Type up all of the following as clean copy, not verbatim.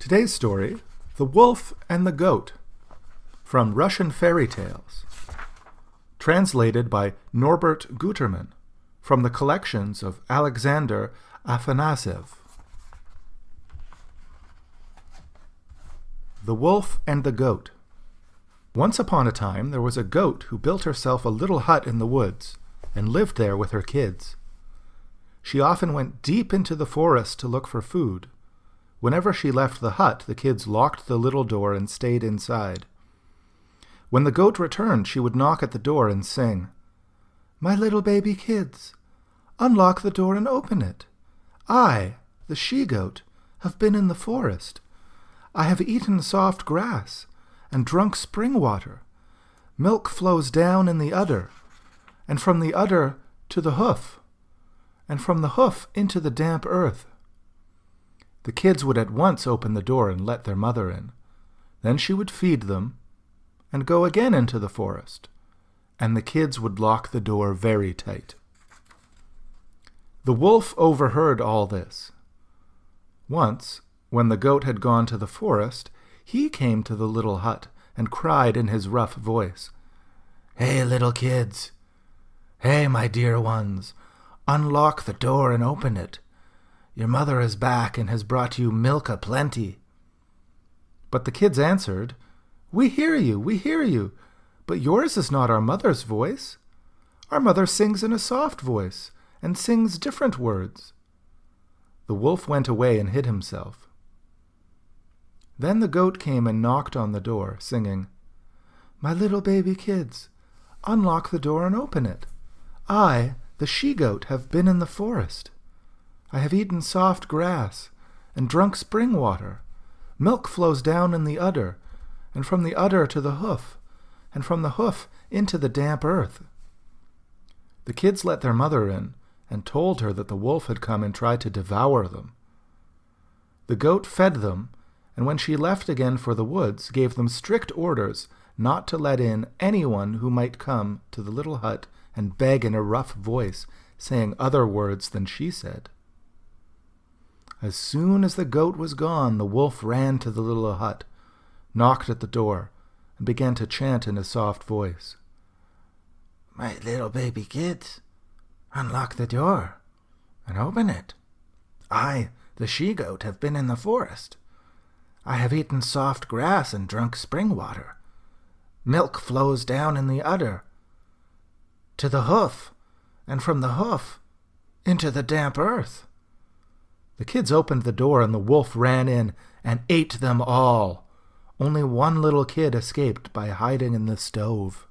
Today's story, The Wolf and the Goat, from Russian Fairy Tales, translated by Norbert Guterman, from the collections of Alexander Afanasyev. The Wolf and the Goat. Once upon a time there was a goat who built herself a little hut in the woods and lived there with her kids. She often went deep into the forest to look for food. Whenever she left the hut, the kids locked the little door and stayed inside. When the goat returned, she would knock at the door and sing, "My little baby kids, unlock the door and open it. I, the she-goat, have been in the forest. I have eaten soft grass and drunk spring water. Milk flows down in the udder, and from the udder to the hoof, and from the hoof into the damp earth." The kids would at once open the door and let their mother in. Then she would feed them and go again into the forest, and the kids would lock the door very tight. The wolf overheard all this. Once, when the goat had gone to the forest, he came to the little hut and cried in his rough voice, "Hey, little kids! Hey, my dear ones! Unlock the door and open it. Your mother is back and has brought you milk a-plenty." But the kids answered, we hear you, but yours is not our mother's voice. Our mother sings in a soft voice and sings different words." The wolf went away and hid himself. Then the goat came and knocked on the door, singing, "My little baby kids, unlock the door and open it. I, the she-goat, have been in the forest. I have eaten soft grass and drunk spring water. Milk flows down in the udder, and from the udder to the hoof, and from the hoof into the damp earth." The kids let their mother in and told her that the wolf had come and tried to devour them. The goat fed them, and when she left again for the woods, gave them strict orders not to let in anyone who might come to the little hut and beg in a rough voice, saying other words than she said. As soon as the goat was gone, the wolf ran to the little hut, knocked at the door, and began to chant in a soft voice, "My little baby kids, unlock the door and open it. I, the she-goat, have been in the forest. I have eaten soft grass and drunk spring water. Milk flows down in the udder to the hoof, and from the hoof into the damp earth." The kids opened the door, and the wolf ran in and ate them all. Only one little kid escaped by hiding in the stove.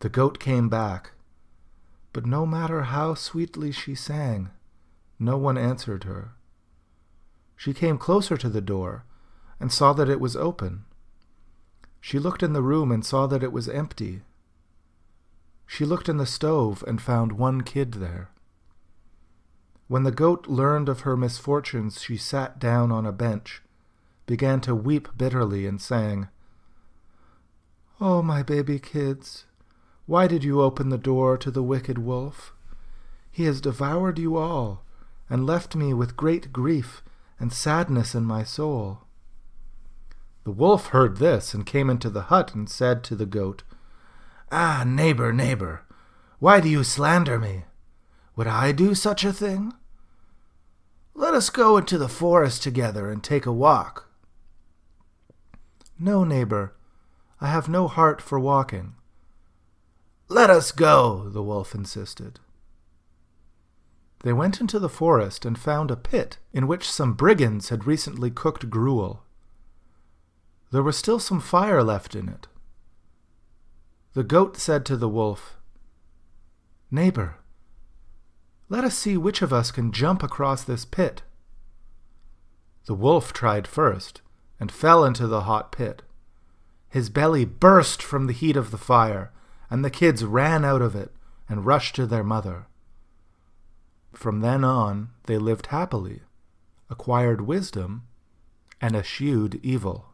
The goat came back, but no matter how sweetly she sang, no one answered her. She came closer to the door and saw that it was open. She looked in the room and saw that it was empty. She looked in the stove and found one kid there. When the goat learned of her misfortunes, she sat down on a bench, began to weep bitterly, and sang, "Oh, my baby kids, why did you open the door to the wicked wolf? He has devoured you all, and left me with great grief and sadness in my soul." The wolf heard this and came into the hut and said to the goat, "Ah, neighbor, neighbor, why do you slander me? Would I do such a thing? Let us go into the forest together and take a walk." "No, neighbor, I have no heart for walking." "Let us go," the wolf insisted. They went into the forest and found a pit in which some brigands had recently cooked gruel. There was still some fire left in it. The goat said to the wolf, "Neighbor, let us see which of us can jump across this pit." The wolf tried first and fell into the hot pit. His belly burst from the heat of the fire, and the kids ran out of it and rushed to their mother. From then on, they lived happily, acquired wisdom, and eschewed evil.